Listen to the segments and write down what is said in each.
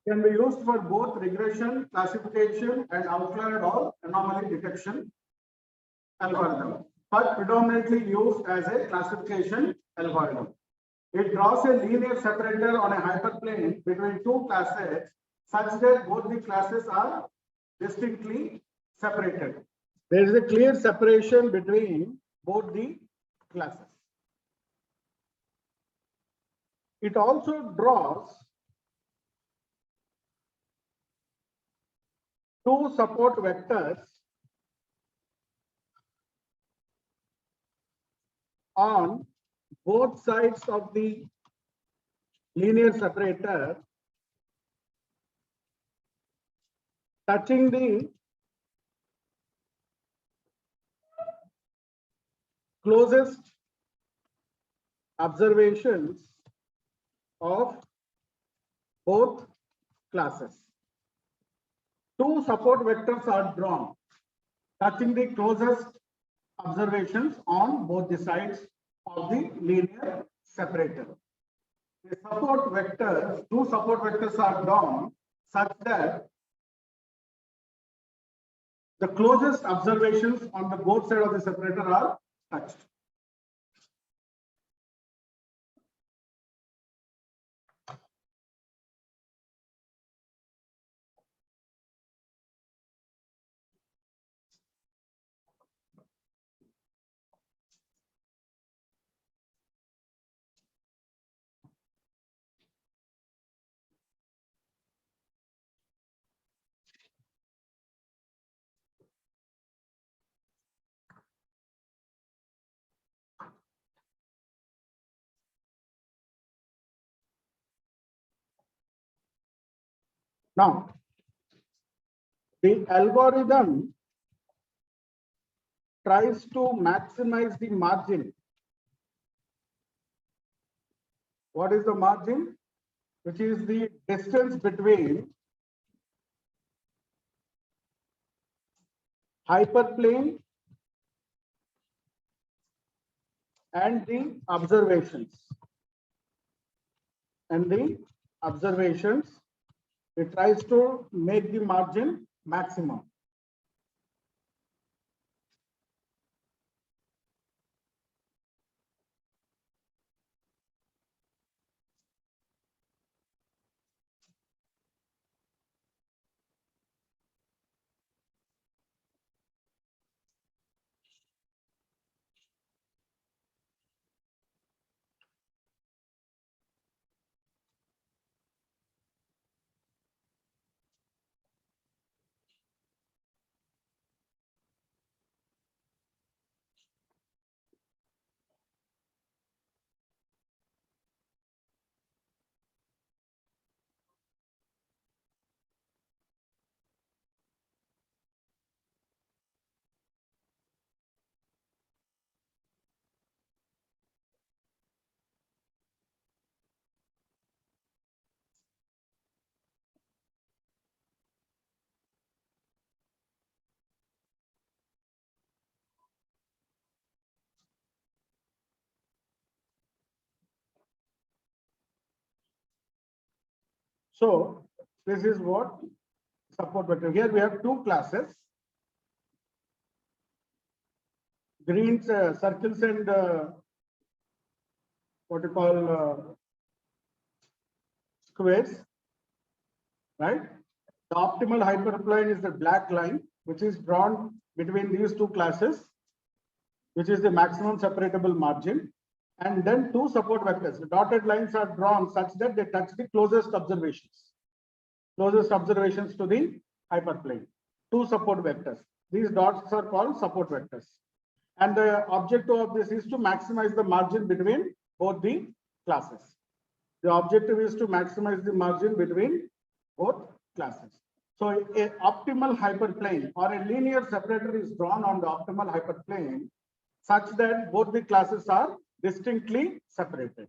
Can be used for both regression, classification, and outlier or anomaly detection algorithm, but predominantly used as a classification algorithm. It draws a linear separator on a hyperplane between two classes such that both the classes are distinctly separated. There is a clear separation between both the classes. It also draws two support vectors on both sides of the linear separator touching the closest observations of both classes. Two support vectors are drawn touching the closest observations on both the sides of the linear separator. The support vectors, two support vectors are drawn such that the closest observations on the both sides of the separator are touched. Now, the algorithm tries to maximize the margin. What is the margin? Which is the distance between hyperplane and the observations. It tries to make the margin maximum. So this is what support vector. Here we have two classes, green circles and what you call squares, right? The optimal hyperplane is the black line, which is drawn between these two classes, which is the maximum separatable margin. And then two support vectors. The dotted lines are drawn such that they touch the closest observations to the hyperplane. Two support vectors. These dots are called support vectors. And the objective of this is to maximize the margin between both the classes. The objective is to maximize the margin between both classes. So an optimal hyperplane or a linear separator is drawn on the optimal hyperplane such that both the classes are distinctly separated.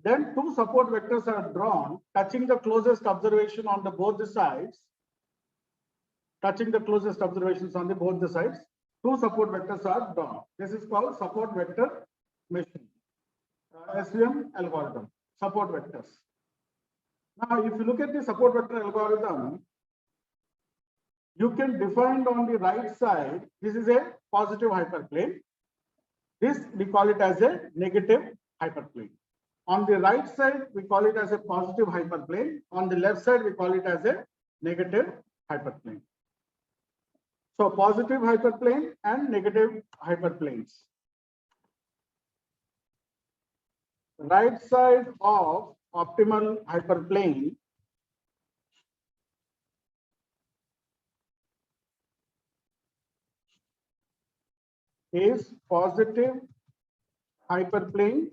Then two support vectors are drawn touching the closest observation on both the sides. Two support vectors are drawn. This is called support vector machine. SVM algorithm, support vectors. Now, if you look at the support vector algorithm, you can define on the right side, this is a positive hyperplane. This we call it as a negative hyperplane. On the right side, we call it as a positive hyperplane. On the left side, we call it as a negative hyperplane. So positive hyperplane and negative hyperplanes. Right side of optimal hyperplane is positive hyperplane,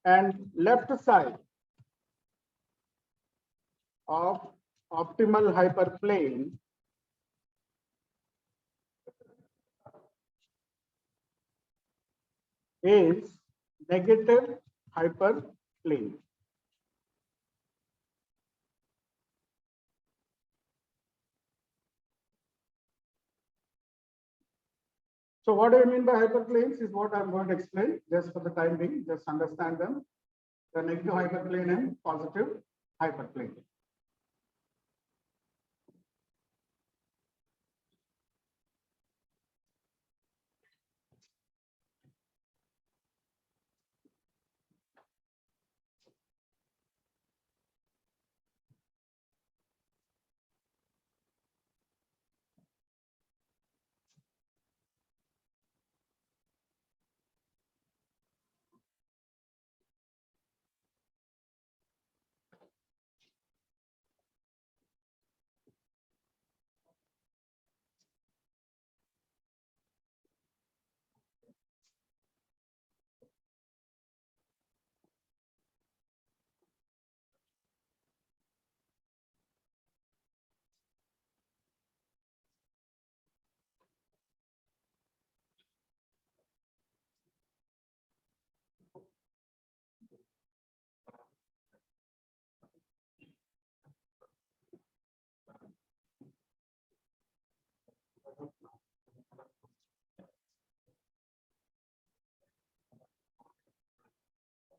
and left side of optimal hyperplane is negative hyperplane. So what do I mean by hyperplanes is what I'm going to explain just for the time being. Just understand them. The negative hyperplane and positive hyperplane.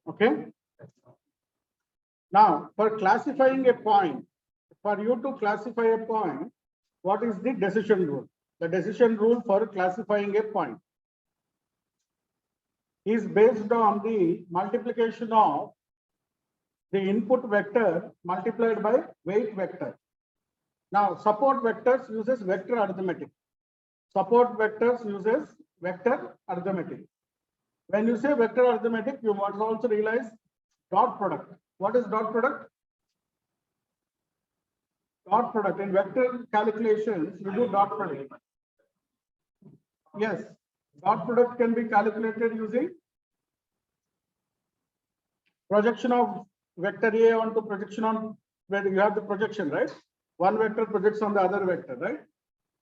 Okay. Now, for classifying a point, for you to classify a point, what is the decision rule? The decision rule for classifying a point is based on the multiplication of the input vector multiplied by weight vector. Now, support vectors uses vector arithmetic. Support vectors uses vector arithmetic. When you say vector arithmetic, you must also realize dot product. What is dot product? Dot product. In vector calculations, you do dot product. Yes, dot product can be calculated using projection of vector A onto projection on where you have the projection, right? One vector projects on the other vector, right?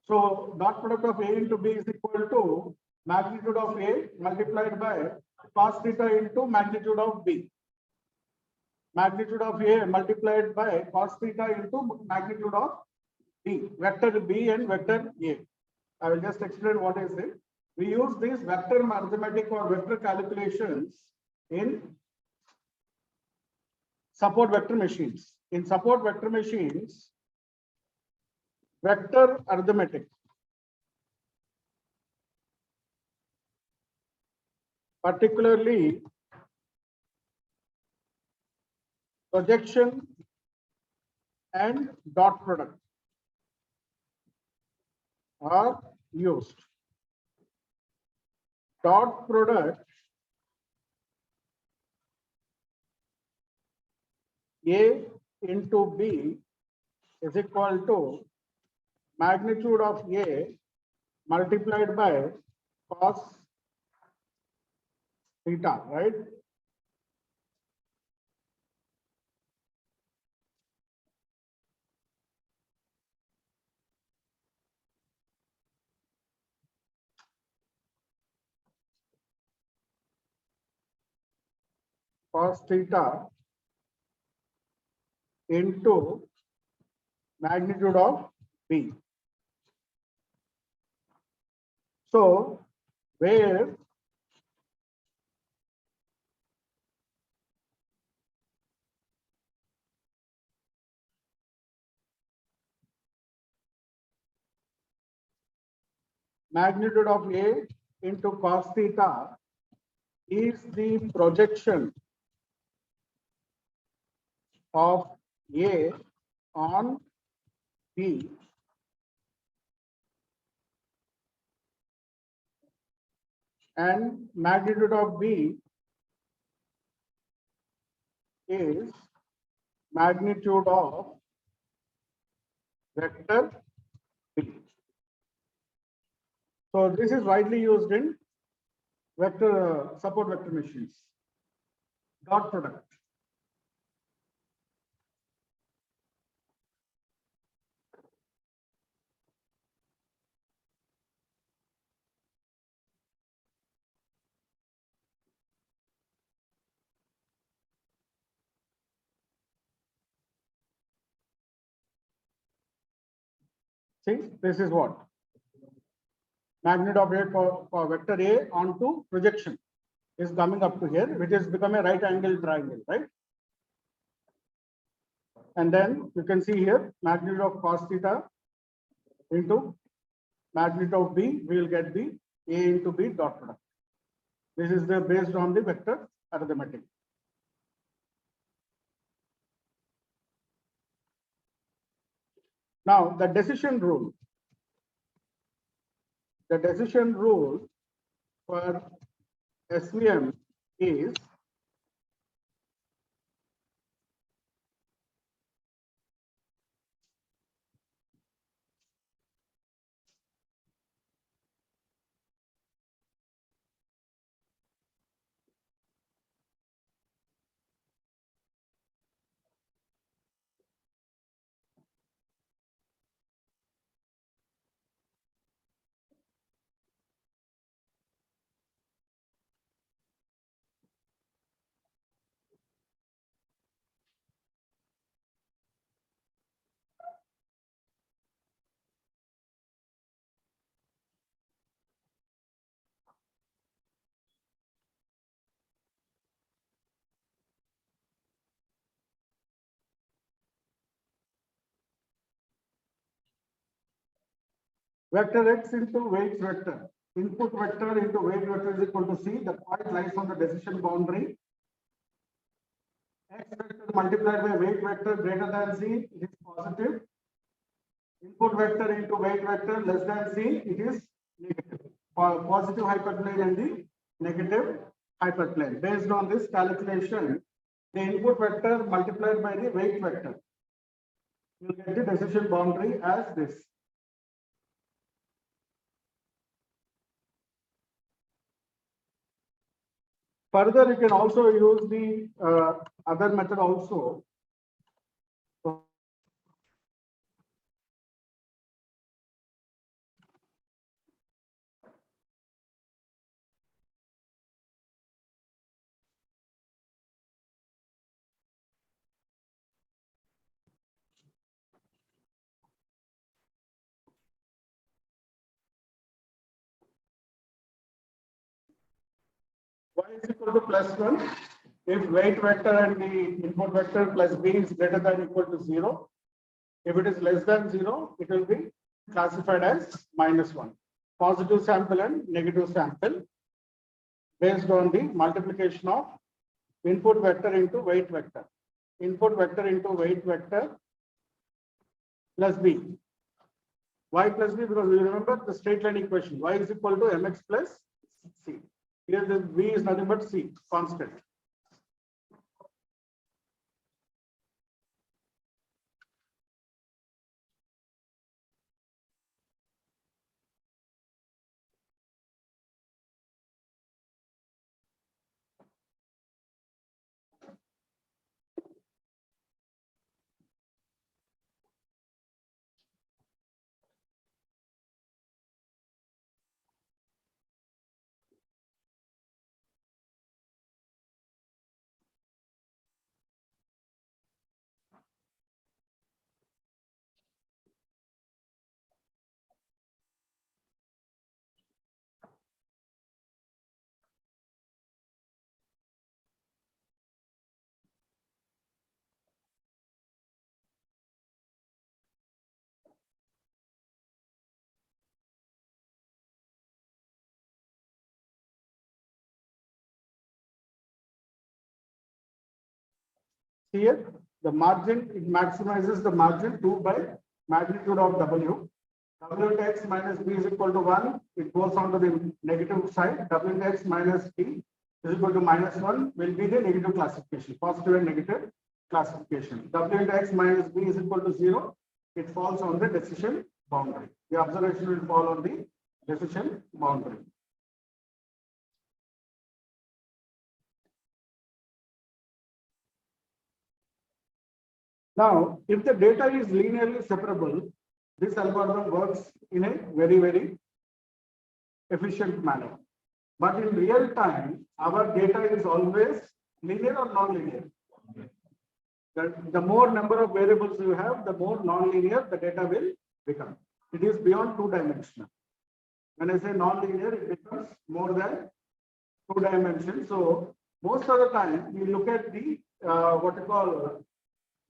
So dot product of A into B is equal to magnitude of A multiplied by cos theta into magnitude of B. Magnitude of A multiplied by cos theta into magnitude of B, vector B and vector A. I will just explain what is it. We use these vector arithmetic or vector calculations in support vector machines. In support vector machines, vector arithmetic, particularly projection and dot product, are used. Dot product A into B is equal to magnitude of A multiplied by cos theta, right? Cos theta into magnitude of B. So, where magnitude of A into cos theta is the projection of A on B and magnitude of B is magnitude of vector B. So this is widely used in vector support vector machines. Dot product. See, this is what? Magnitude of A for vector A onto projection is coming up to here, which is become a right angle triangle, right? And then you can see here magnitude of cos theta into magnitude of B, we will get the A into B dot product. This is the based on the vector arithmetic. Now the decision rule. The decision rule for SVM is vector x into weight vector. Input vector into weight vector is equal to C. The point lies on the decision boundary. X vector multiplied by weight vector greater than C, it is positive. Input vector into weight vector less than C, it is negative. For positive hyperplane and the negative hyperplane. Based on this calculation, the input vector multiplied by the weight vector, you will get the decision boundary as this. Further, you can also use the other method also. Y is equal to plus 1 if weight vector and the input vector plus B is greater than or equal to 0. If it is less than 0, it will be classified as minus 1. Positive sample and negative sample based on the multiplication of input vector into weight vector. Input vector into weight vector plus B. Y plus B, because we remember the straight line equation. Y is equal to mx plus C. Here the V is nothing but C, constant. Here, the margin, it maximizes the margin 2 by magnitude of W. W x minus B is equal to 1. It goes on to the negative side. W x minus B is equal to minus 1 will be the negative classification, positive and negative classification. W x minus B is equal to 0. It falls on the decision boundary. The observation will fall on the decision boundary. Now, if the data is linearly separable, this algorithm works in a very, very efficient manner. But in real time, our data is always linear or non-linear. The more number of variables you have, the more non-linear the data will become. It is beyond 2-dimensional. When I say non-linear, it becomes more than 2 dimensions. So most of the time, we look at the what you call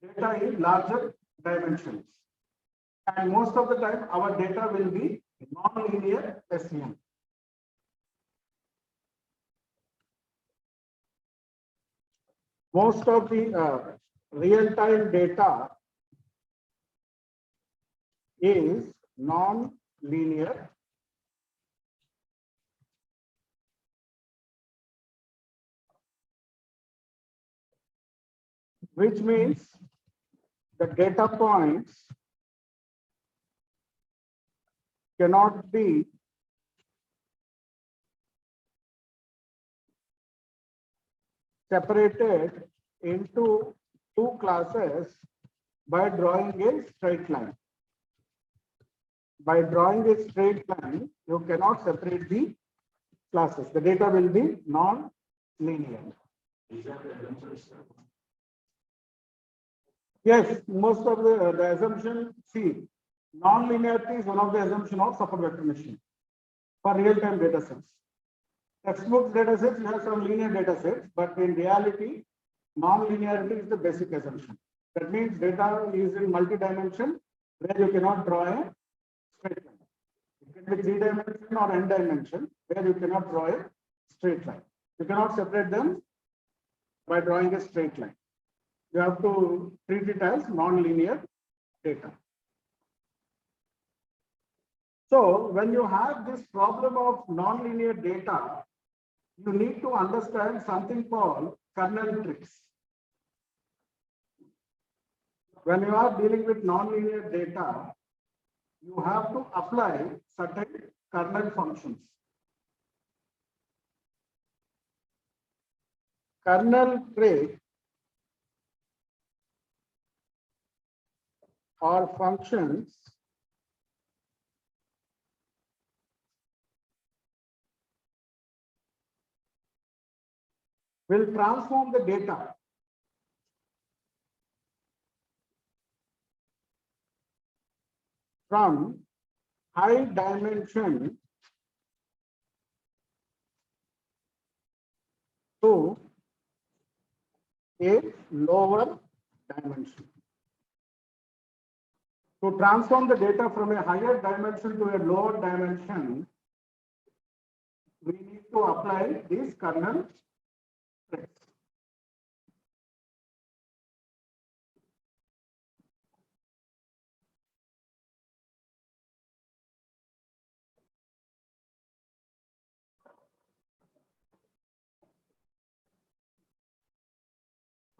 data in larger dimensions. And most of the time, our data will be non-linear SEM. Most of the real-time data is non-linear. Which means the data points cannot be separated into two classes by drawing a straight line. By drawing a straight line, you cannot separate the classes. The data will be non-linear. Yes, most of the assumption, see, non-linearity is one of the assumption of support vector machine for real-time data sets. Textbook data sets, you have some linear data sets, but in reality, non-linearity is the basic assumption. That means data is in multi-dimension where you cannot draw a straight line. It can be 3-dimension or n-dimension where you cannot draw a straight line. You cannot separate them by drawing a straight line. You have to treat it as non-linear data. So when you have this problem of non-linear data, you need to understand something called kernel tricks. When you are dealing with non-linear data, you have to apply certain kernel functions. Kernel trick or functions will transform the data from high dimension to a lower dimension. To transform the data from a higher dimension to a lower dimension, we need to apply these kernel tricks.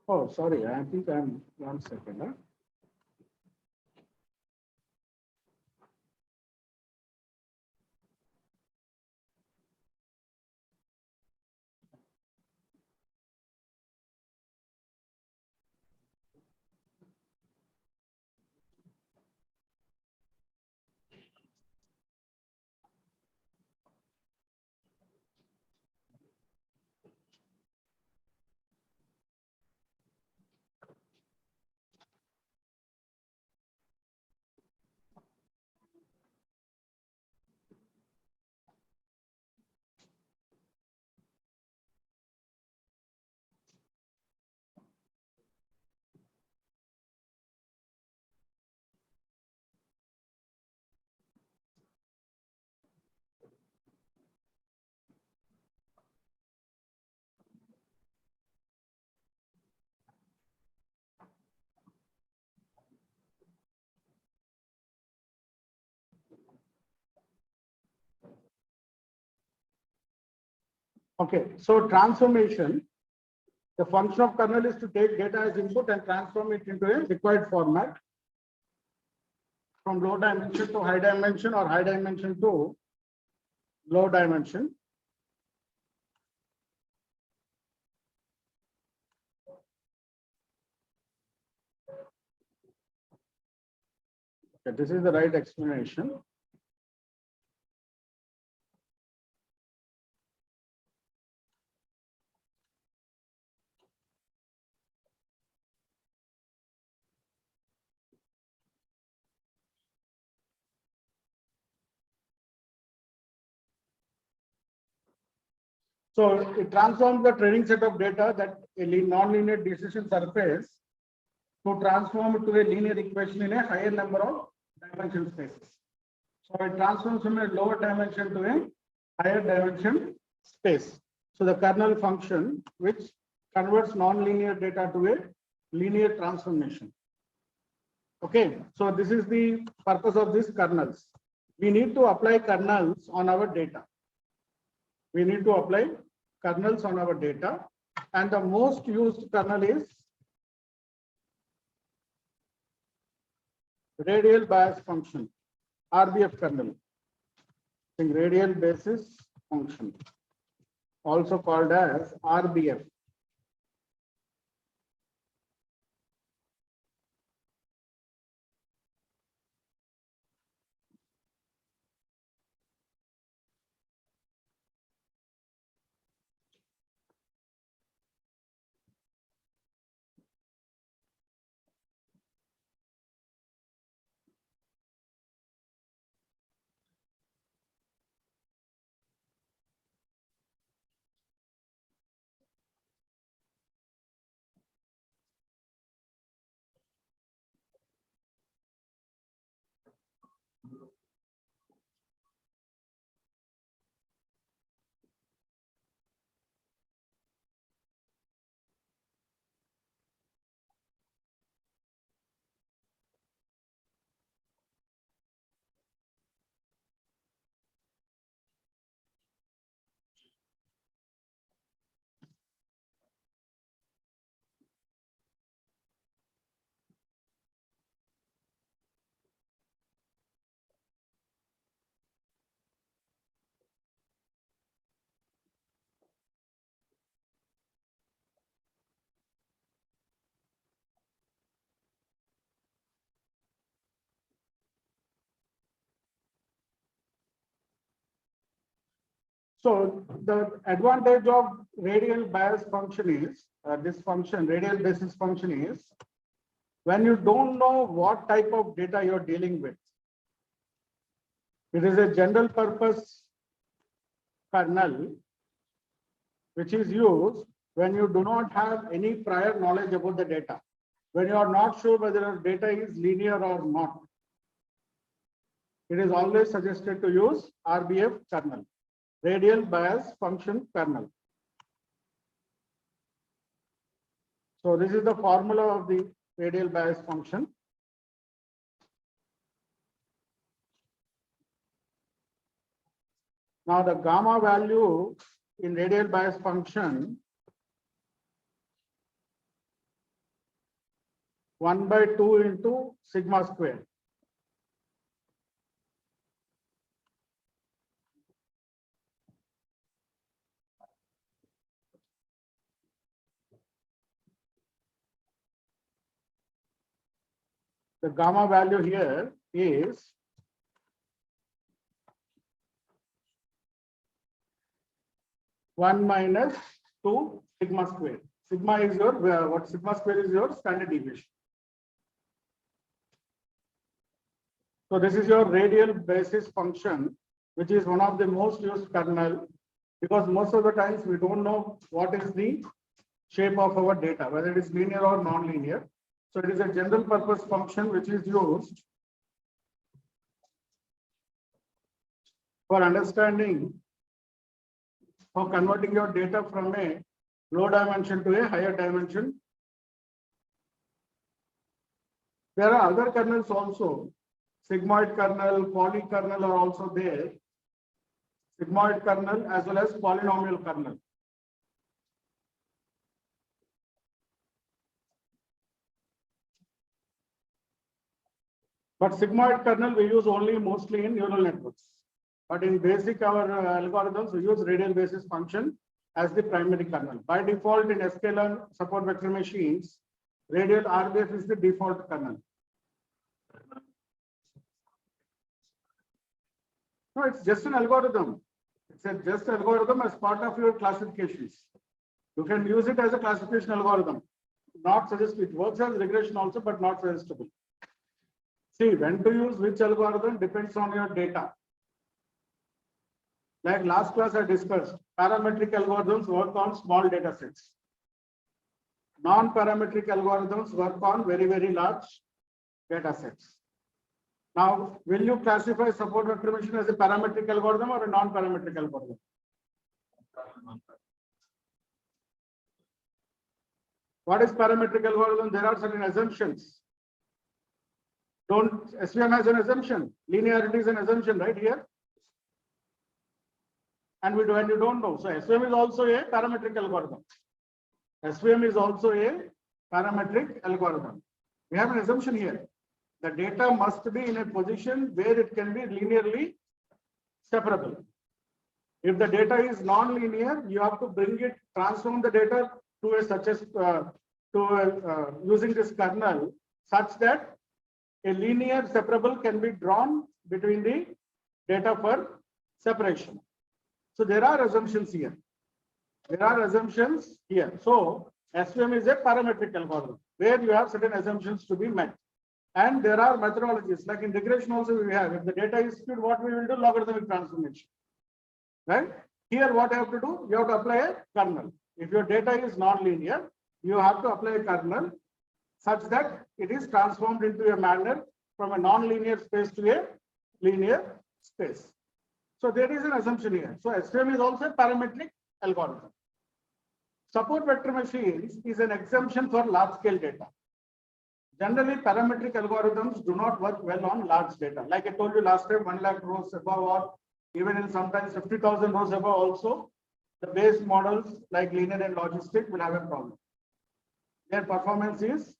Oh, sorry, I think I'm 1 second. Huh? Okay, so transformation, the function of kernel is to take data as input and transform it into a required format from low dimension to high dimension or high dimension to low dimension. Okay, this is the right explanation. So it transforms the training set of data that a non-linear decision surface to transform it to a linear equation in a higher number of dimension spaces. So it transforms from a lower dimension to a higher dimension space. So the kernel function, which converts non-linear data to a linear transformation. Okay, so this is the purpose of these kernels. We need to apply kernels on our data. We need to apply kernels on our data, and the most used kernel is radial bias function, RBF kernel. I think radial basis function, also called as RBF. So the advantage of radial bias function is, this function, radial basis function is, when you don't know what type of data you're dealing with, it is a general purpose kernel which is used when you do not have any prior knowledge about the data, when you are not sure whether your data is linear or not. It is always suggested to use RBF kernel, radial bias function kernel. So this is the formula of the radial bias function. Now the gamma value in radial bias function 1/2 into sigma square. The gamma value here is 1 minus 2 sigma square. Sigma is your, what sigma square is your standard deviation. So this is your radial basis function, which is one of the most used kernel, because most of the times we don't know what is the shape of our data, whether it is linear or non-linear. So it is a general purpose function which is used for understanding or converting your data from a low dimension to a higher dimension. There are other kernels also. Sigmoid kernel, poly kernel are also there. Sigmoid kernel as well as polynomial kernel. But sigmoid kernel we use only mostly in neural networks. But in basic our algorithms, we use radial basis function as the primary kernel. By default in SKLearn support vector machines, radial RBF is the default kernel. No, it's just an algorithm. It's a just algorithm as part of your classifications. You can use it as a classification algorithm. Not suggest it works as regression also, but not suggestible. See, when to use which algorithm depends on your data. Like last class I discussed, parametric algorithms work on small data sets. Non-parametric algorithms work on very, very large data sets. Now, will you classify support vector machine as a parametric algorithm or a non-parametric algorithm? What is parametric algorithm? There are certain assumptions. SVM has an assumption. Linearity is an assumption right here. And you don't know. So SVM is also a parametric algorithm. SVM is also a parametric algorithm. We have an assumption here. The data must be in a position where it can be linearly separable. If the data is non-linear, you have to bring it, transform the data to a such as using this kernel such that a linear separable can be drawn between the data for separation. So there are assumptions here. So SVM is a parametric algorithm where you have certain assumptions to be met. And there are methodologies like in regression also we have. If the data is skewed, what we will do? Logarithmic transformation. Right? Here what you have to do? You have to apply a kernel. If your data is non-linear, you have to apply a kernel such that it is transformed into a manner from a non-linear space to a linear space. So there is an assumption here. So SVM is also a parametric algorithm. Support vector machines is an exemption for large-scale data. Generally, parametric algorithms do not work well on large data. Like I told you last time, 1 lakh rows above or even in sometimes 50,000 rows above also, the base models like linear and logistic will have a problem. Their performance is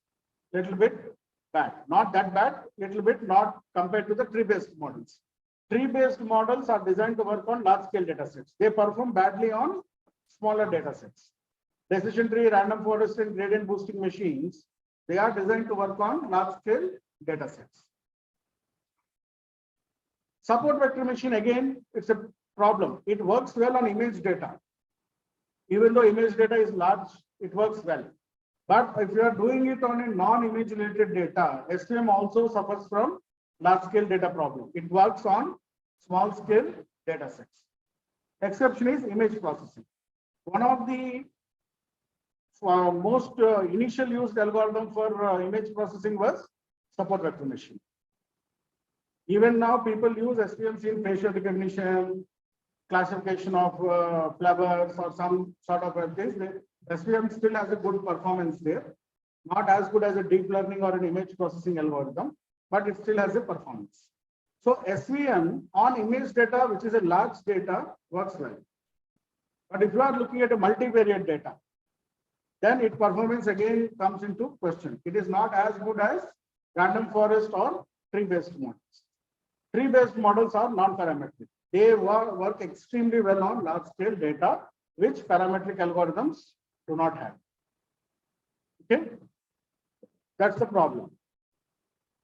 little bit bad. Not that bad, little bit not compared to the tree-based models. Tree-based models are designed to work on large-scale data sets. They perform badly on smaller data sets. Decision tree, random forest, and gradient boosting machines, they are designed to work on large-scale data sets. Support vector machine, again, it's a problem. It works well on image data. Even though image data is large, it works well. But if you are doing it on a non-image related data, SVM also suffers from large-scale data problem. It works on small-scale data sets. Exception is image processing. One of the most initial used algorithm for image processing was support vector machine. Even now, people use SVMs in facial recognition, classification of flowers or some sort of things. SVM still has a good performance there. Not as good as a deep learning or an image processing algorithm, but it still has a performance. So SVM on image data, which is a large data, works well. But if you are looking at a multivariate data, then its performance again comes into question. It is not as good as random forest or tree-based models. Tree-based models are non-parametric. They work extremely well on large-scale data, which parametric algorithms do not have. Okay, that's the problem.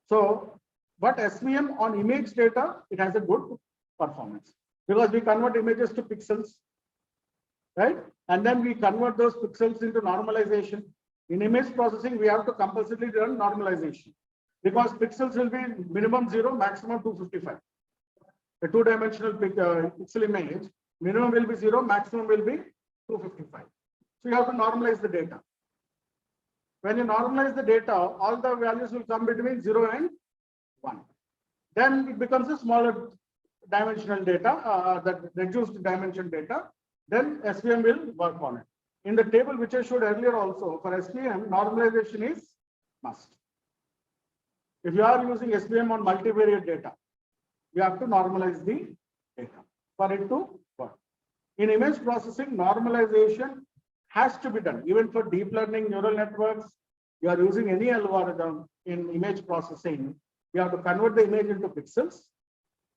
So, but SVM on image data, it has a good performance because we convert images to pixels, right? And then we convert those pixels into normalization. In image processing, we have to compulsorily run normalization because pixels will be minimum 0, maximum 255. The two-dimensional pixel image, minimum will be 0, maximum will be 255. So you have to normalize the data. When you normalize the data, all the values will come between 0 and 1. Then it becomes a smaller dimensional data, that reduced dimension data. Then SVM will work on it. In the table which I showed earlier also, for SVM, normalization is must. If you are using SVM on multivariate data, you have to normalize the data for it to work. In image processing, normalization has to be done. Even for deep learning neural networks, you are using any algorithm in image processing, we have to convert the image into pixels.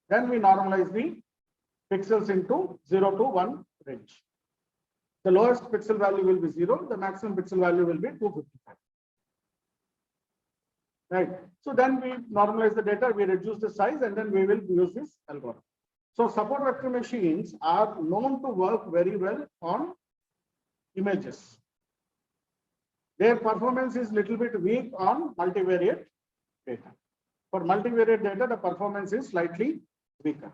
Then we normalize the pixels into 0 to 1 range. The lowest pixel value will be 0. The maximum pixel value will be 255. Right. So then we normalize the data, we reduce the size, and then we will use this algorithm. So support vector machines are known to work very well on images. Their performance is little bit weak on multivariate data. For multivariate data, the performance is slightly weaker.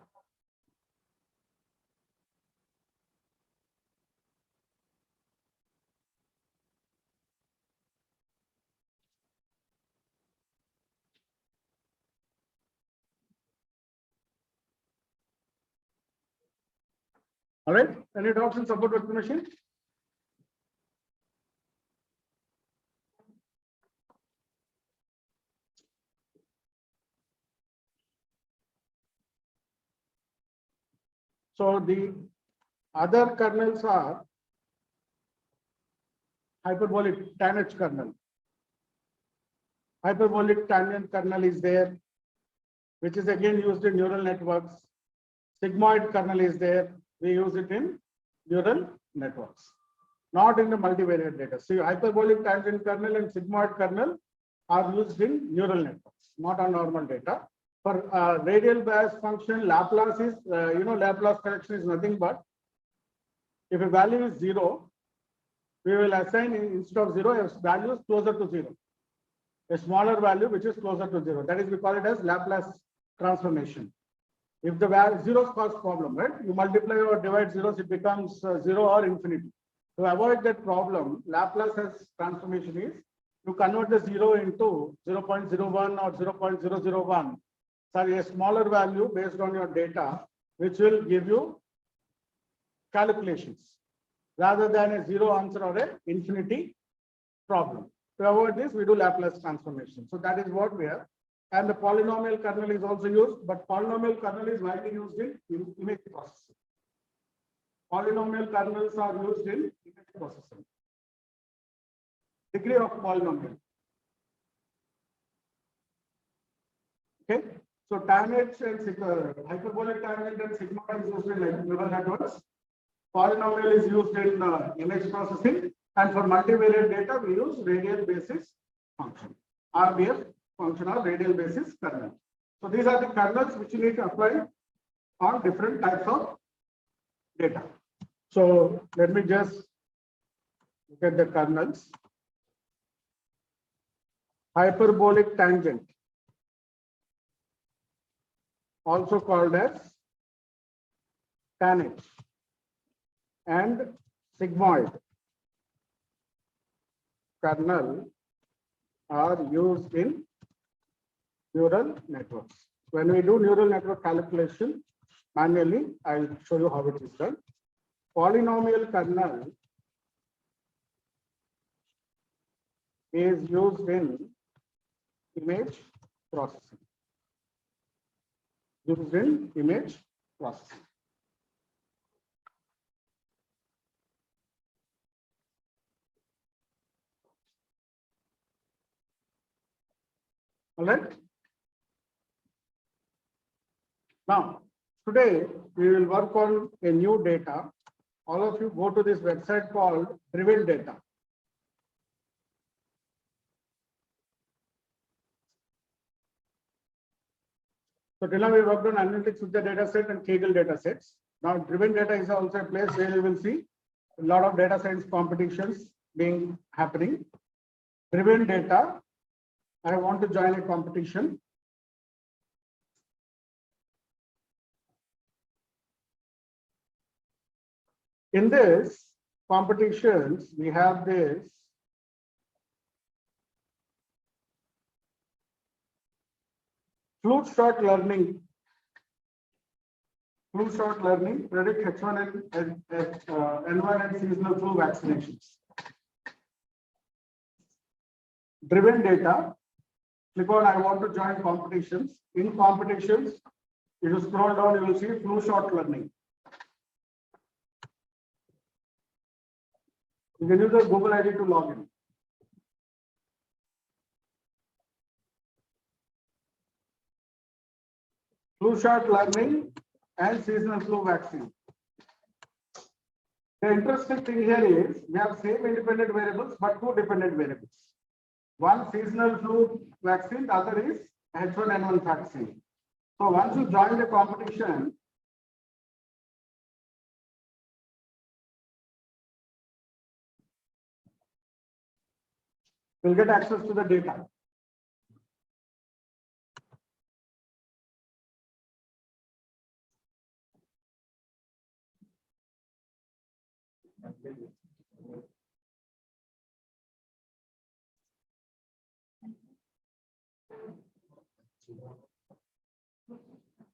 All right. Any doubts in support vector machine? So the other kernels are hyperbolic tangent kernel. Hyperbolic tangent kernel is there, which is again used in neural networks. Sigmoid kernel is there. We use it in neural networks, not in the multivariate data. So hyperbolic tangent kernel and sigmoid kernel are used in neural networks, not on normal data. For radial bias function, Laplace is, Laplace correction is nothing but if a value is 0, we will assign instead of 0, a value is closer to 0. A smaller value which is closer to 0. That is, we call it as Laplace transformation. If the value zeros cause problem, right? You multiply or divide zeros, it becomes 0 or infinity. To avoid that problem, Laplace transformation is you convert the 0 into 0.01 or 0.001. Sorry, a smaller value based on your data, which will give you calculations rather than a 0 answer or a infinity problem. To avoid this, we do Laplace transformation. So that is what we have. And the polynomial kernel is also used, but polynomial kernel is widely used in image processing. Polynomial kernels are used in image processing. Degree of polynomial. Okay. So tangent and hyperbolic tangent and sigmoid is used in neural networks. Polynomial is used in image processing. And for multivariate data, we use radial basis function. RBF function or radial basis kernel. So these are the kernels which you need to apply on different types of data. So let me just look at the kernels. Hyperbolic tangent, also called as tangent, and sigmoid kernel are used in neural networks. When we do neural network calculation manually, I'll show you how it is done. Polynomial kernel is used in image processing. Used in image processing. All right. Now, today we will work on a new data. All of you go to this website called Driven Data. So till now we worked on analytics with the data set and Kaggle data sets. Now Driven Data is also a place where you will see a lot of data science competitions happening. Driven Data, I want to join a competition. In this competitions, we have this flu shot learning, predict H1 and N1 and seasonal flu vaccinations. Driven Data, click on I want to join competitions. In competitions, if you scroll down, you will see flu shot learning. You can use the Google ID to log in. flu shot learning, and seasonal flu vaccine. The interesting thing here is we have same independent variables but two dependent variables. One seasonal flu vaccine, the other is H1N1 vaccine. So once you join the competition, you'll get access to the data.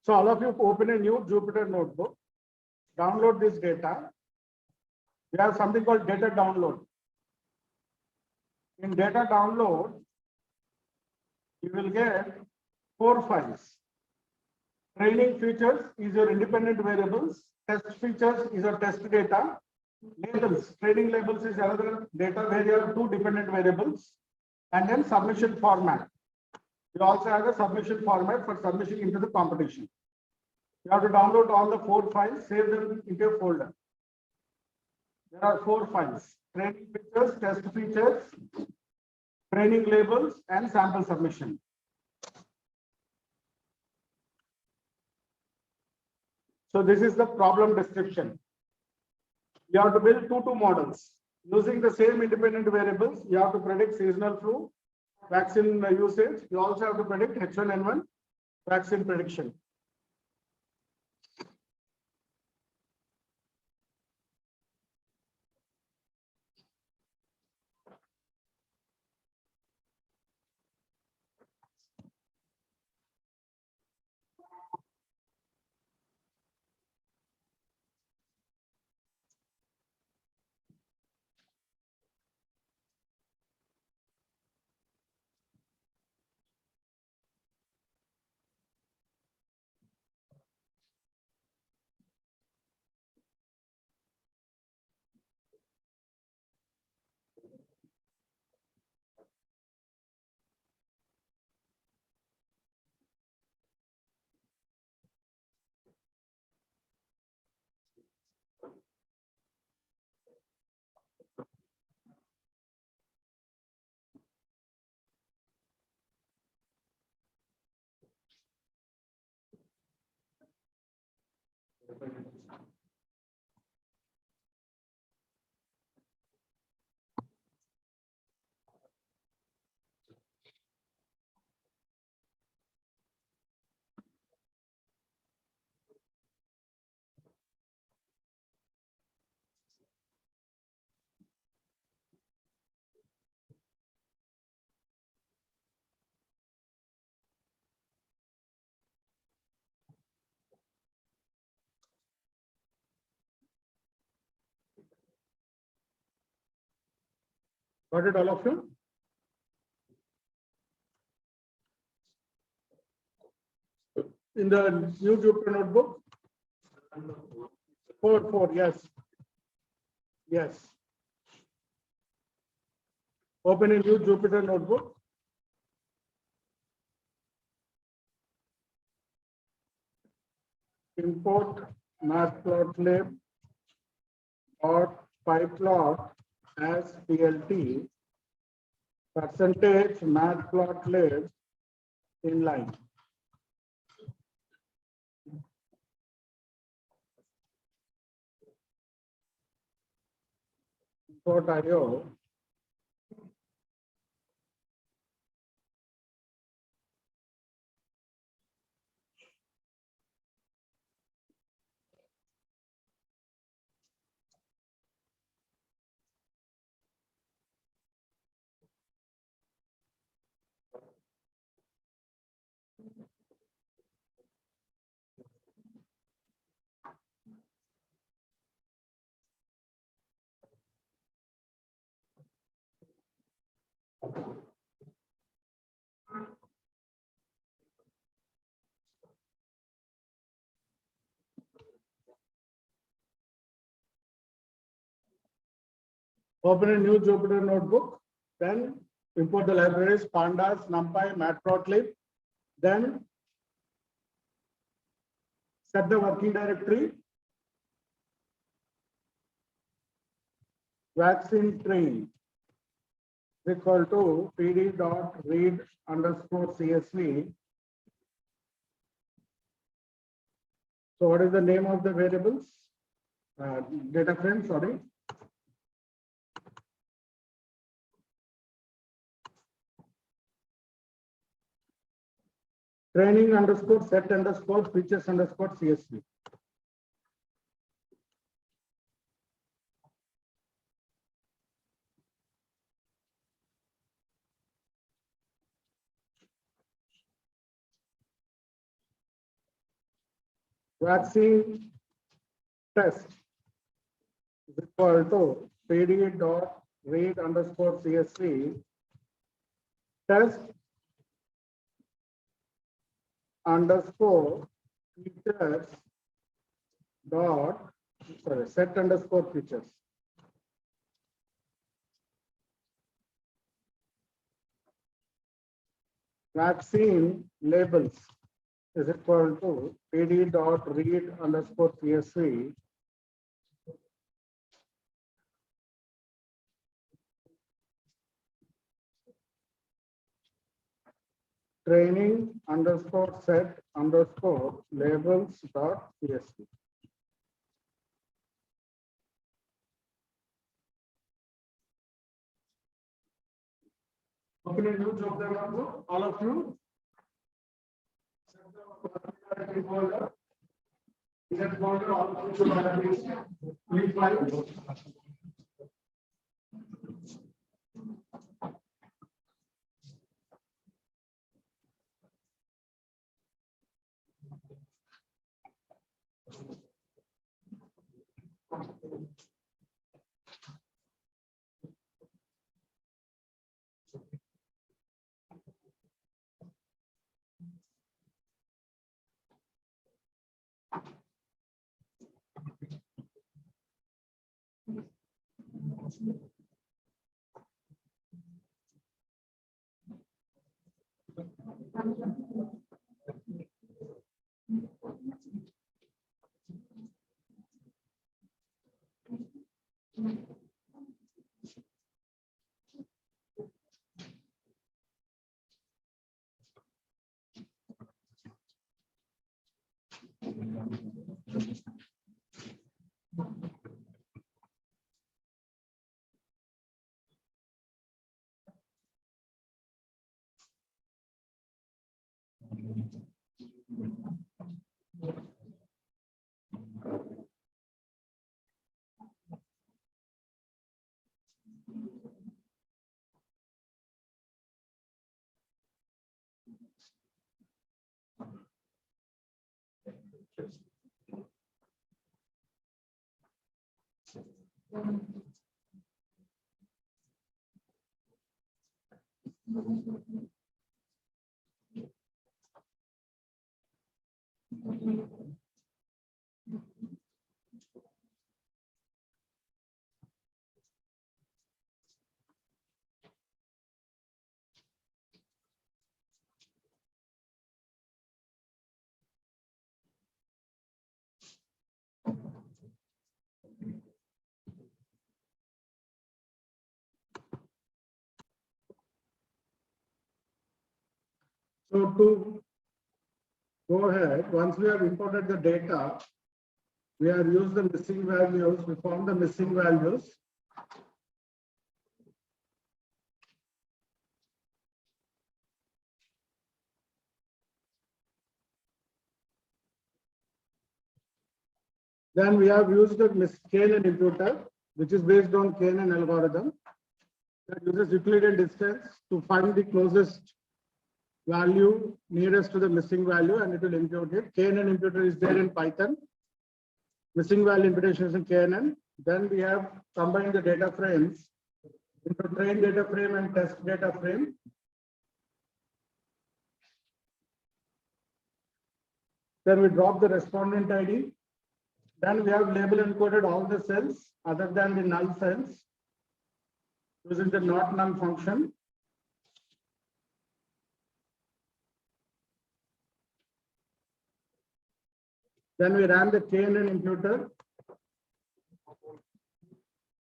So all of you open a new Jupyter notebook, download this data. We have something called data download. In data download, you will get 4 files. Training features is your independent variables. Test features is your test data. Labels, training labels is another data where you have 2 dependent variables. And then submission format. You also have a submission format for submission into the competition. You have to download all the 4 files, save them into a folder. There are 4 files: training features, test features, training labels, and sample submission. So this is the problem description. You have to build two models. Using the same independent variables, you have to predict seasonal flu vaccine usage. You also have to predict H1N1 vaccine prediction. Got it, all of you? In the new Jupyter notebook? 4, yes. Yes. Open a new Jupyter notebook. Import matplotlib dot pyplot as plt percentage matplotlib inline. Import IO. Open a new Jupyter notebook, then import the libraries pandas, numpy, matplotlib, then set the working directory. Vaccine train is equal to pd dot read underscore csv. So what is the name of the variables? Data frame, sorry. Training underscore set underscore features underscore csv. Vaccine test is equal to pd dot read underscore csv test underscore features dot set underscore features. Vaccine labels is equal to pd dot read underscore csv training underscore set underscore labels dot csv. Open a new job there, all of you. Folder. In that folder, all of you should have these link files. So to go ahead, once we have imported the data, we have used the missing values, we found the missing values. Then we have used the Kernel imputer, which is based on Kernel algorithm that uses Euclidean distance to find the closest value nearest to the missing value, and it will impute it. Kernel imputer is there in Python. Missing value imputation is in Kernel. Then we have combined the data frames into train data frame and test data frame. Then we drop the respondent ID. Then we have label encoded all the cells other than the null cells using the not null function. Then we ran the KNN imputer,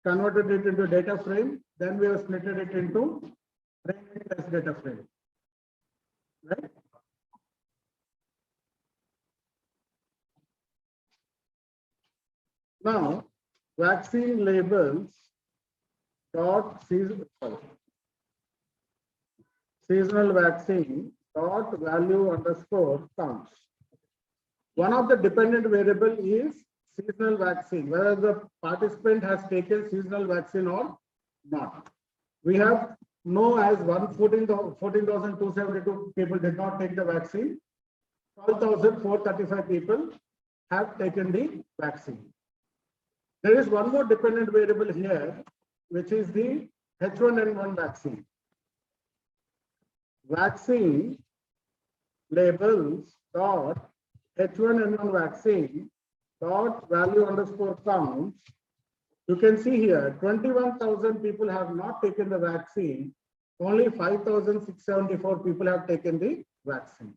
converted it into data frame. Then we have split it into training test data frame. Right? Now, vaccine labels dot seasonal vaccine dot value underscore counts. One of the dependent variable is seasonal vaccine, whether the participant has taken seasonal vaccine or not. We have no as 14,272 people did not take the vaccine. 12,435 people have taken the vaccine. There is one more dependent variable here, which is the H1N1 vaccine. Vaccine labels dot H1N1 vaccine dot value underscore counts. You can see here 21,000 people have not taken the vaccine. Only 5,674 people have taken the vaccine.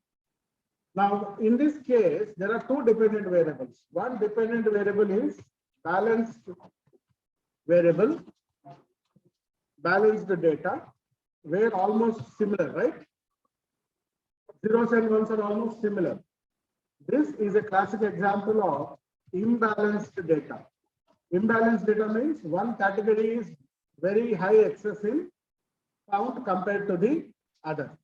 Now, in this case, there are two dependent variables. One dependent variable is balanced variable, balanced data, where almost similar, right? Zeros and ones are almost similar. This is a classic example of imbalanced data. Imbalanced data means one category is very high excess in count compared to the other.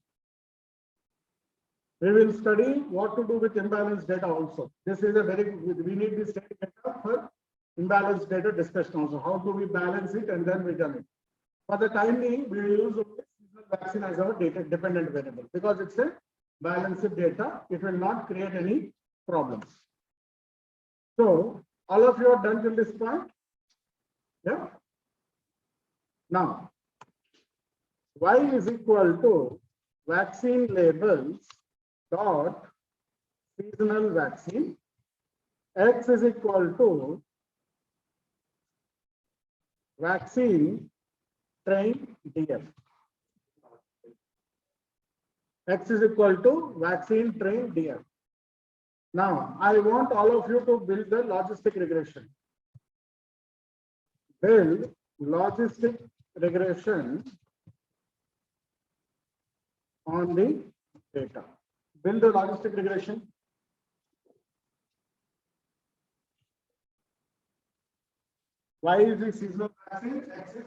We will study what to do with imbalanced data also. This is a very, we need this data for imbalanced data discussion also. How do we balance it and then we done it. For the time being, we will use seasonal vaccine as our data dependent variable because it's a balanced data. It will not create any problems. So all of you are done till this point? Yeah. Now, y is equal to vaccine labels dot seasonal vaccine. X is equal to vaccine train DF. X is equal to vaccine train DF. Now, I want all of you to build the logistic regression. Build logistic regression on the data. Build the logistic regression. Y is the seasonal vaccine, X is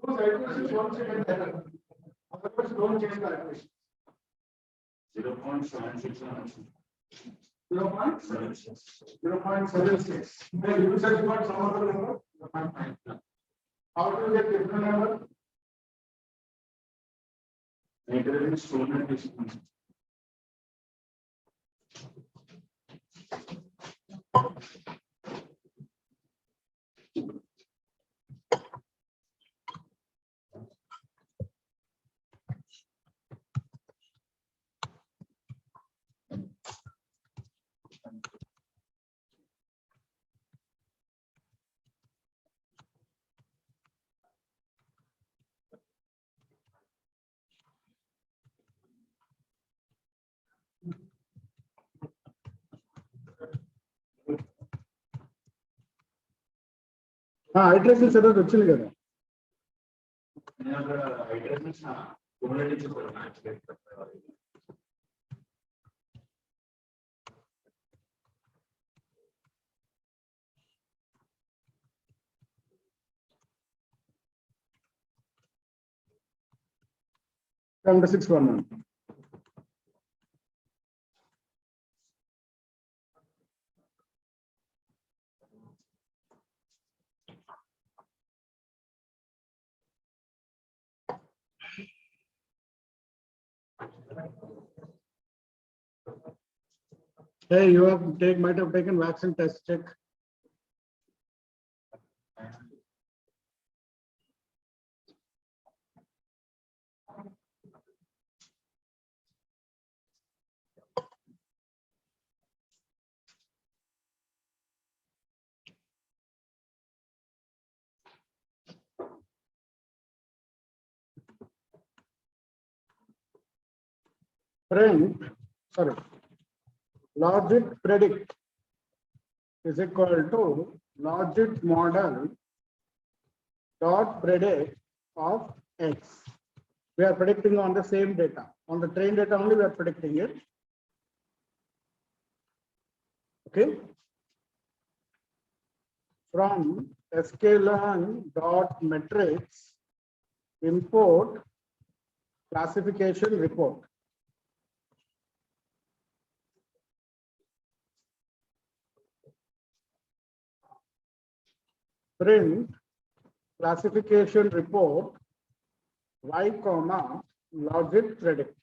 Those equations won't change error. Otherwise, don't change the equation. 0.76. 0.76. Then you said what some other number? How do you get different number? Negative is shown at distance. Iterations error వచ్చింది కదా. నేను iterations cumulative From the 611. Hey, you might have taken vaccine test check. Logic predict is equal to logic model dot predict of X. We are predicting on the same data. On the train data only we are predicting it. Okay. From sklearn dot metrics import classification report. Print classification report y comma logic predict.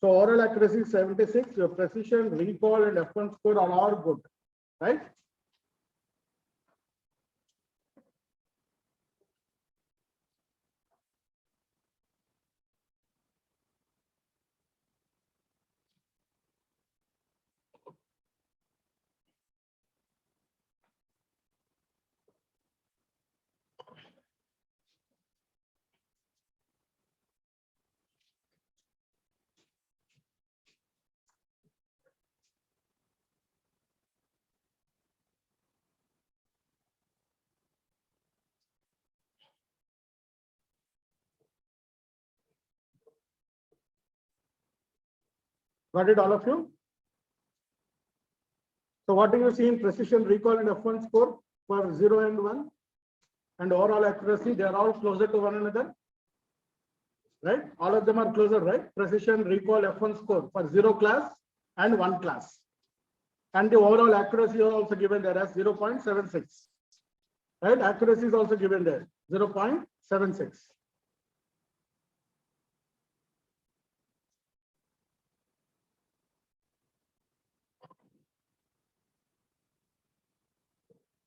So oral accuracy 76, your precision, recall, and F1 score are all good, right? Got it, all of you? So what do you see in precision, recall, and F1 score for 0 and 1? And overall accuracy, they are all closer to one another. right? All of them are closer, right? Precision, recall, F1 score for 0 class and 1 class. And the overall accuracy is also given there as 0.76. Right? Accuracy is also given there, 0.76.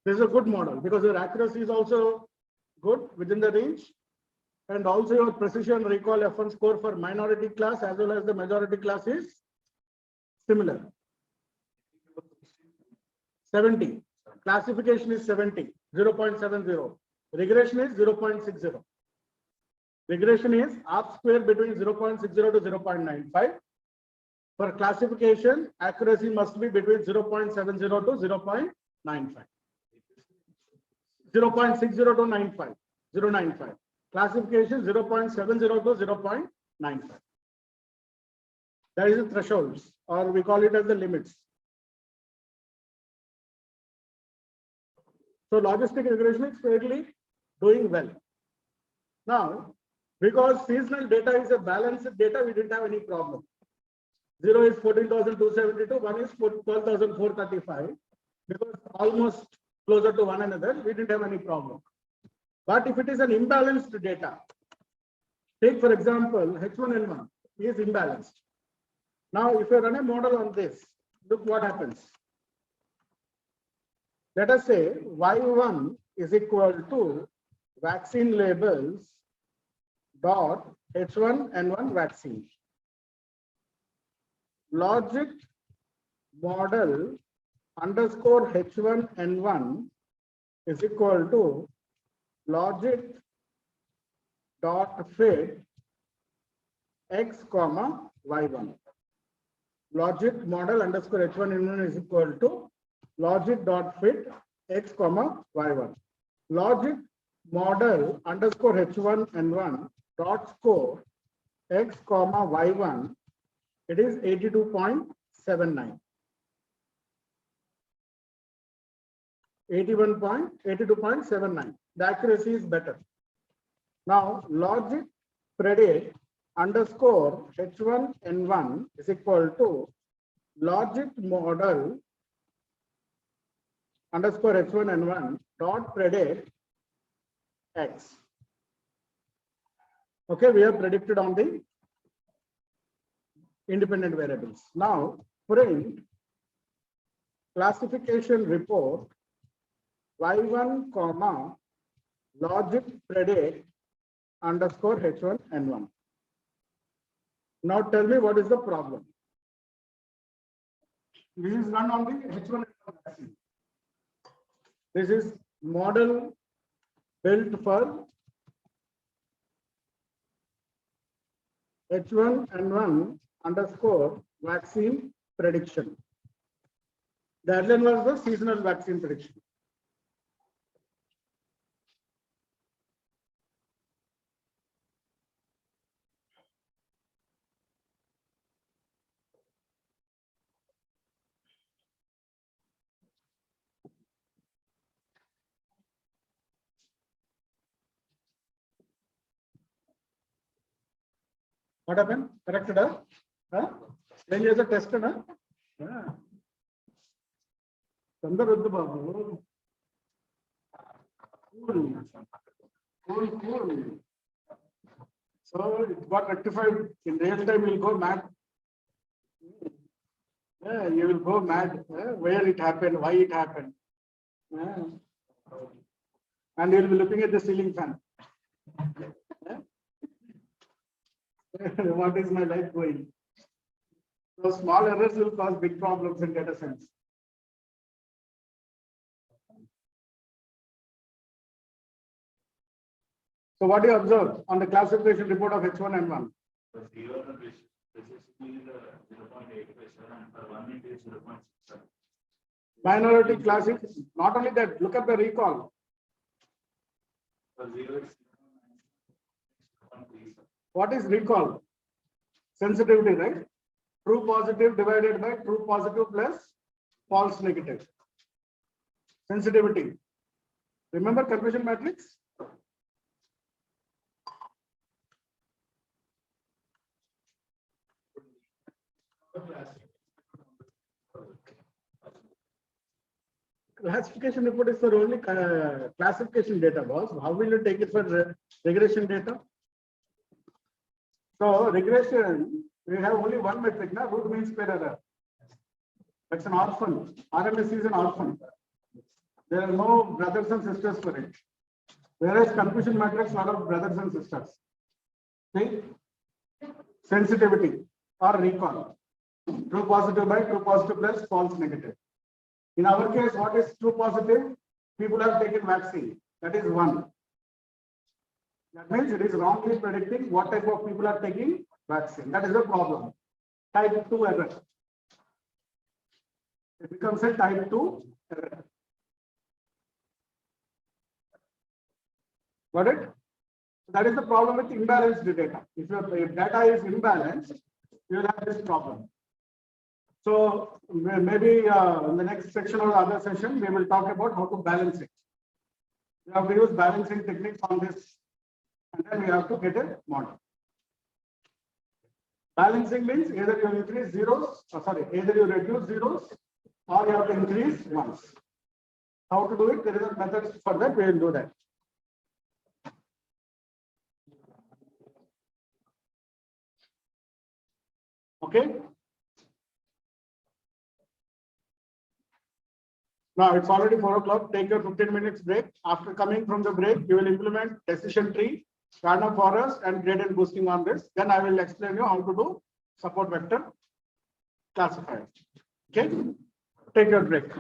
This is a good model because your accuracy is also good within the range. And also your precision, recall, F1 score for minority class as well as the majority class is similar. 70. Classification is 70, 0.70. Regression is 0.60. Regression is half square between 0.60 to 0.95. For classification, accuracy must be between 0.70 to 0.95. 0.60 to 95, 0.95. Classification 0.70 to 0.95. That is the thresholds, or we call it as the limits. So logistic regression is fairly doing well. Now, because seasonal data is a balanced data, we didn't have any problem. 0 is 14,272, 1 is 12,435. Because almost closer to one another, we didn't have any problem. But if it is an imbalanced data, take for example, H1N1 is imbalanced. Now, if you run a model on this, look what happens. Let us say Y1 is equal to vaccine labels dot H1N1 vaccine. Logic model underscore H1N1 is equal to logic dot fit X comma Y1. Logic model underscore H1N1 is equal to logic dot fit X comma Y1. Logic model underscore H1N1 dot score X comma Y1, it is 82.79. 82.79. The accuracy is better. Now, logic predict underscore H1N1 is equal to logic model underscore H1N1 dot predict X. Okay, we have predicted on the independent variables. Now, print classification report Y1 comma logic predict underscore H1N1. Now tell me what is the problem. This is run on the H1N1 vaccine. This is model built for H1N1 underscore vaccine prediction. The other one was the seasonal vaccine prediction. What happened? Corrected? Huh? Then you have a test, huh? Yeah. Cool. Cool. So it got rectified in real time. You'll go mad. Yeah, you will go mad. Where it happened, why it happened. Yeah. And you'll be looking at the ceiling fan. Yeah. What is my life going? So small errors will cause big problems in data science. So what do you observe on the classification report of H1N1? Minority classic. Not only that, look at the recall. What is recall? Sensitivity, right? True positive divided by true positive plus false negative. Sensitivity. Remember conversion matrix? Classification report is for only classification data, boss. How will you take it for regression data? So regression, we have only one metric, na, root mean square error. That's an orphan. RMS is an orphan. There are no brothers and sisters for it. Whereas confusion matrix, lot of brothers and sisters. See? Sensitivity or recall. True positive by true positive plus false negative. In our case, what is true positive? People have taken vaccine. That is one. That means it is wrongly predicting what type of people are taking vaccine. That is the problem. Type 2 error. It becomes a type 2 error. Got it? That is the problem with imbalanced data. If your data is imbalanced, you will have this problem. So maybe in the next section or the other session, we will talk about how to balance it. We have to use balancing techniques on this, and then we have to get a model. Balancing means either you increase zeros, either you reduce zeros, or you have to increase ones. How to do it? There is a method for that. We will do that. Okay. Now it's already 4 o'clock. Take your 15 minutes break. After coming from the break, you will implement decision tree, random forest, and gradient boosting on this. Then I will explain you how to do support vector classifier. Okay. Take your break.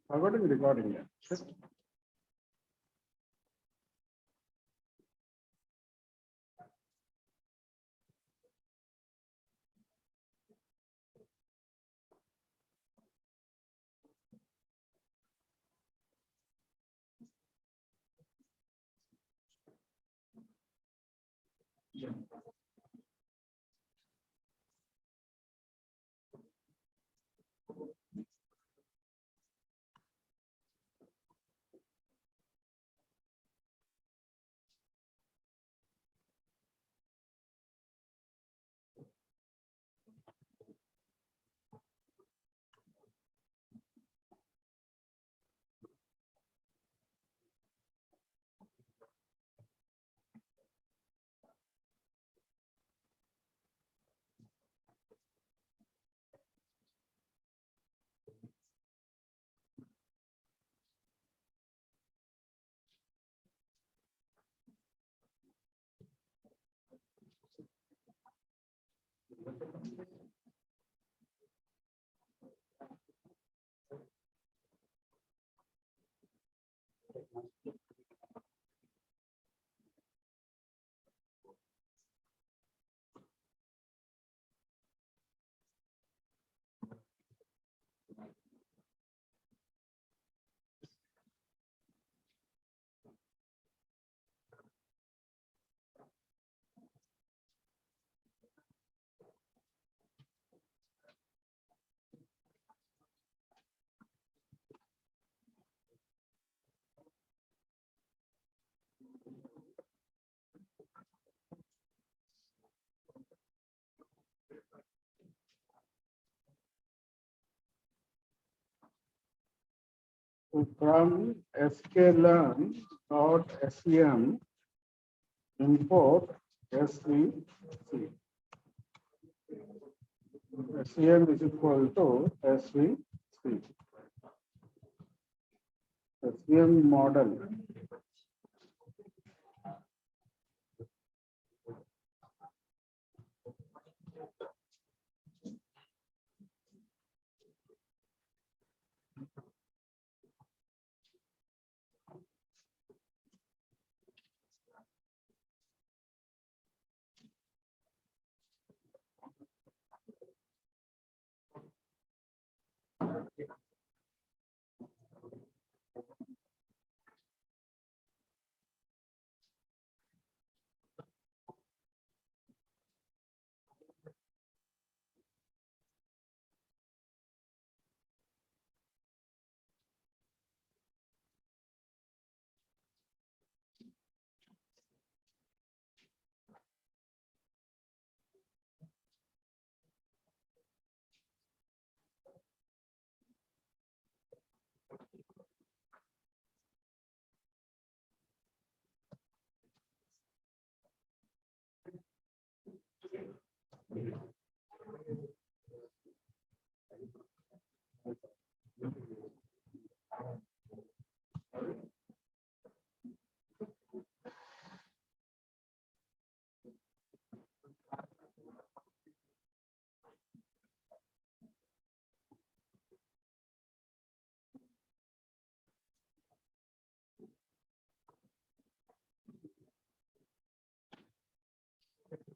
Forgotten recording here. From sklearn.sem import svc. Sem is equal to svc. Sem model.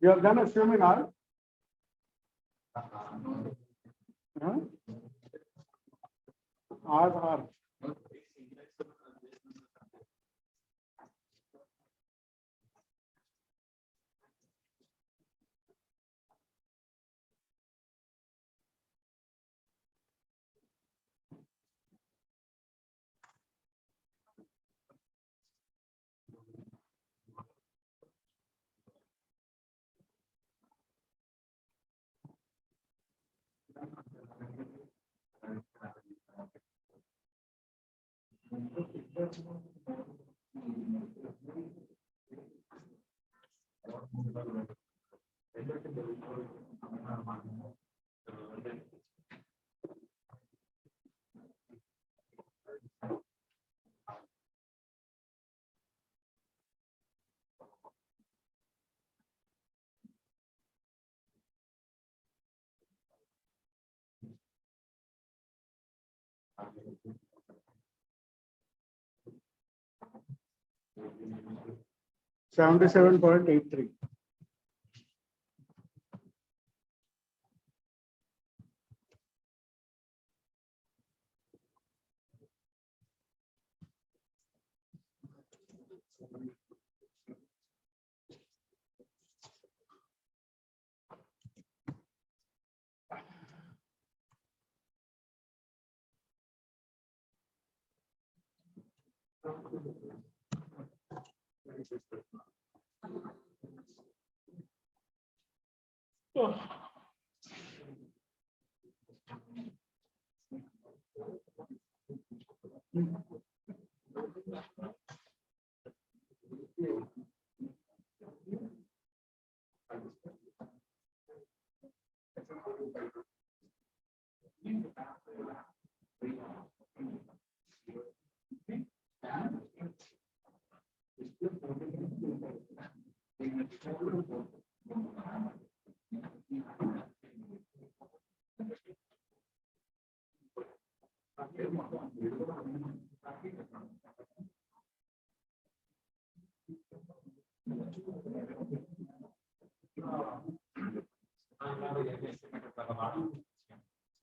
You have done a seminar. Huh? R. 77.83.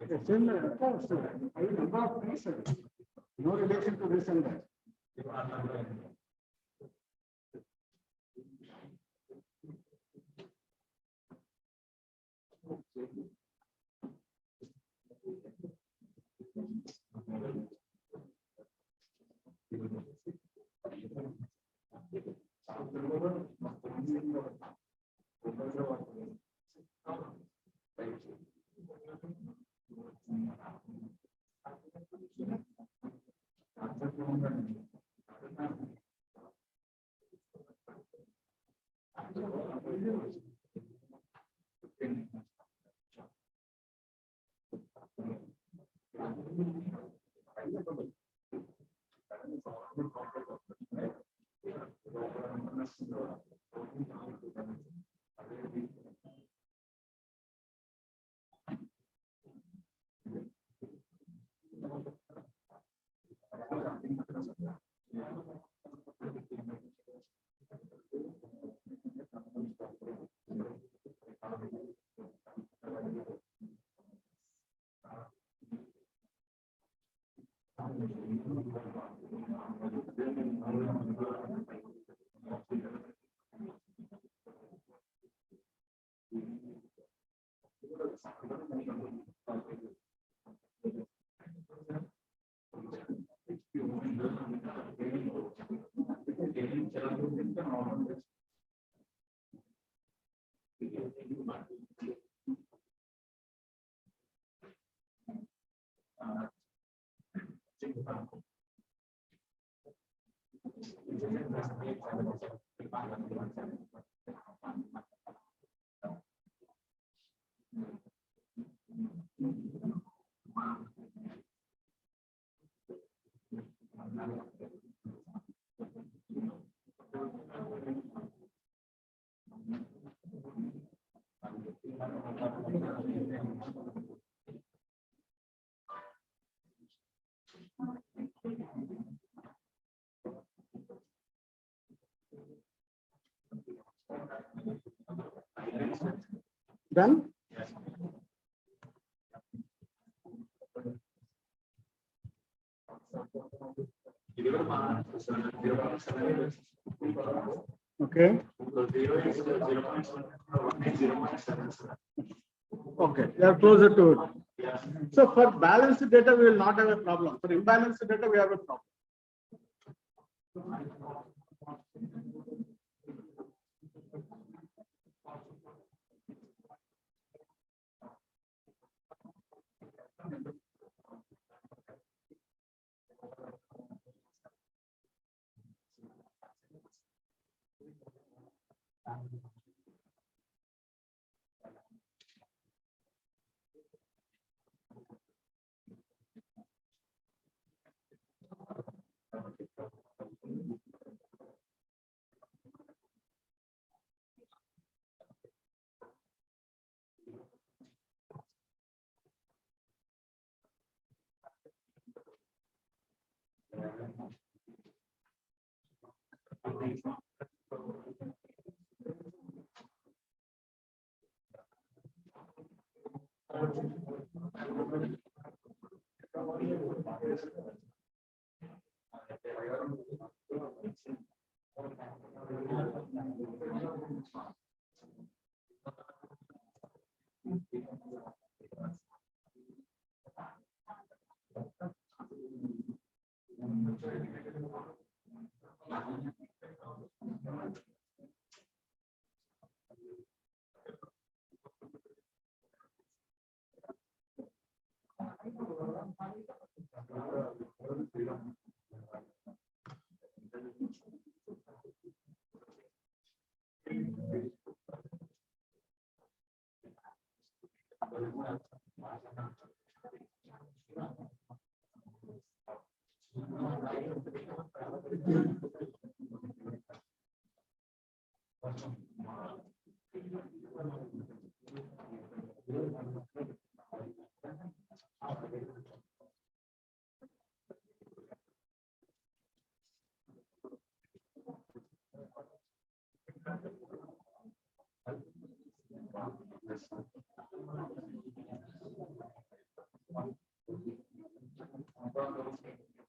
It's in the course. I will number of reasons. No relation to this and that. Done? Yes. ఇది కూడా marks 0.7. Okay. 0 is 0.7. 1 is 0.7. Okay, they are closer to it. Yes. So for balanced data, we will not have a problem. For imbalanced data, we have a problem.